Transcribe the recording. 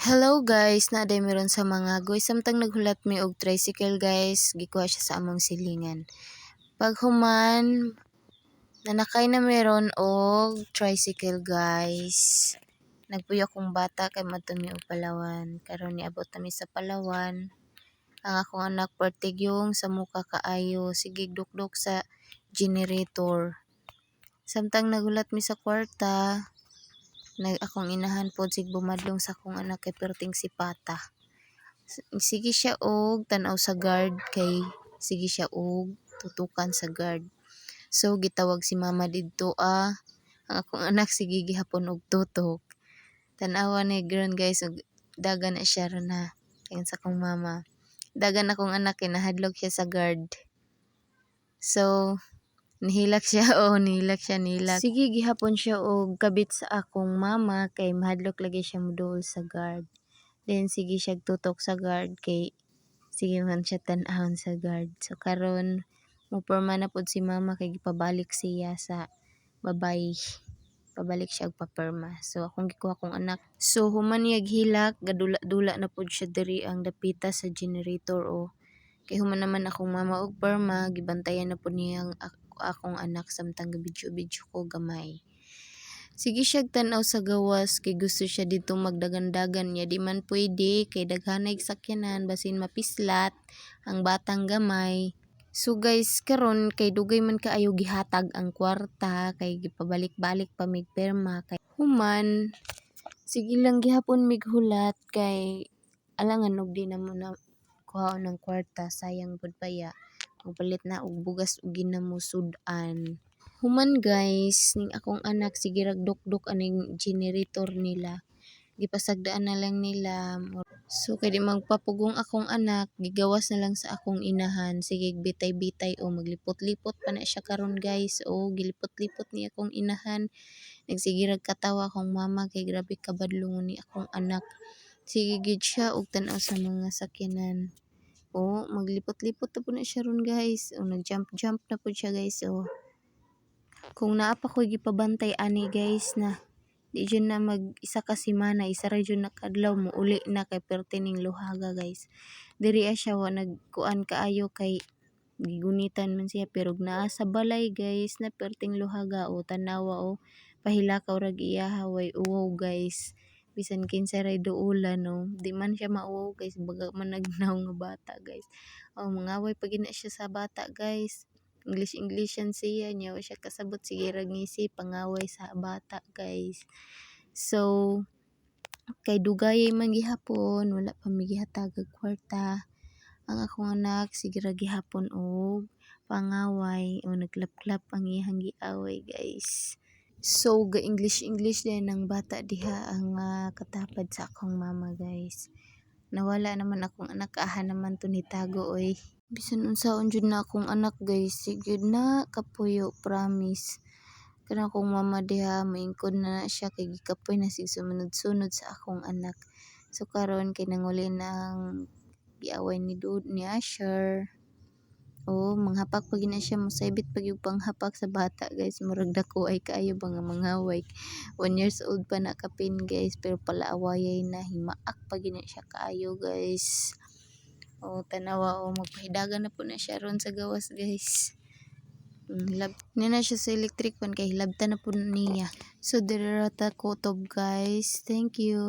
Hello guys, naaday meron sa mga goy samtang naghulat mi og tricycle guys, gikuha siya sa among silingan. Pag human nanakay na meron og tricycle guys. Nagpuyo akong bata kay madto og Palawan. Karon niabot mi sa Palawan. Ang akong anak pertigyong sa muka kaayo, sige dukdok sa generator. Samtang nagulat mi sa kwarta, akong inahan pod sig bumadlong sa akong anak kay perting si Pata. Sige siya og tan-aw sa guard kay sige siya og tutukan sa guard. So gitawag si mama didto ang akong anak sige gihapon og tutok. Tan-awa ni ground guys og dagan na siya ron na. Kayon sa akong mama. Dagan akong anak kay nahadlok siya sa guard. So nihilak siya nihilak. Sige gihapon siya og kabit sa akong mama kay mahadlok lagi siya moduol sa guard. Then sige siya tutok sa guard kay sige man siya tan-ahon sa guard. So karon muporma na pod si mama kay gipabalik siya sa babay. Pabalik siya og paperma. So akong gikuha kong anak. So human niya hilak gadula-dula na pod siya diri ang dapita sa generator kay human naman akong mama og perma gibantayan na pod niya akong anak samtang gabidyo-bidyo ko gamay. Sige siya tan-aw sa gawas kay gusto siya dito magdagan-dagan niya di man pwede kay daghanay sakyanan basin mapislat ang batang gamay. So guys karon kay dugay man kaayo gihatag ang kwarta kay gipabalik-balik pa mig perma kay human sige lang gihapon mig hulat kay alangan og di na mo na kuhaon ng kwarta sayang pud paya magpalit na og bugas ug ginamo sudan. Human guys, ning akong anak sige ragdukdok aning generator nila. Gipasagdaan na lang nila. So kay di magpapugong akong anak, gigawas na lang sa akong inahan. Sige bitay-bitay maglipot-lipot pa na siya karon guys. Gilipot-lipot ni akong inahan. Nagsige rag katawa akong mama kay grabe kabadlongon ni akong anak. Sige gid siya og tan-aw sa mga sakyanan. Maglipot-lipot na po na siya ron guys. Nag-jump na po siya guys. Kung naa pa ko'y gipabantay ani guys na di dyan na mag-isa ka semana, isa ra dyan nakadlaw mo uli na kay pertining luhaga guys. Diri siya nagkuan kaayo kay gigunitan man siya pero naa sa balay guys na perting luhaga tanawa pahilakaw rag iya haway uwaw guys. Bisan kinsa ray duulan di man siya mauwaw guys baga man nagnaw nga bata guys. Mangaway pag ina siya sa bata guys. English-Englishan siya niya siya kasabot sige ra ngisi pangaway sa bata guys. So kay dugay man gihapon wala pa mi gihatag og kwarta. Ang akong anak sige ra gihapon og pangaway nagklap-klap ang iyang giaway guys. So ga English din ang bata diha ang katapad sa akong mama guys. Nawala naman akong anak aha naman to nitago bisan unsaon jud na akong anak guys sige na kapuyo promise kanang akong mama diha maingkod na siya kay gikapoy na sig sumunod-sunod sa akong anak. So karon kay nanguli na ang giaway ni Asher. Manghapak pa gina siya mosaybit pag yung panghapak sa bata guys murag dako ay kaayo ba nga mangaway. 1 years old pa na kapin guys pero palaawayay na himaak pa gina siya kaayo guys. Tanawa magpahidagan na po na siya ron sa gawas guys. Na siya sa electric pan kay hilabta na po niya. So diri ra ta kutob guys. Thank you.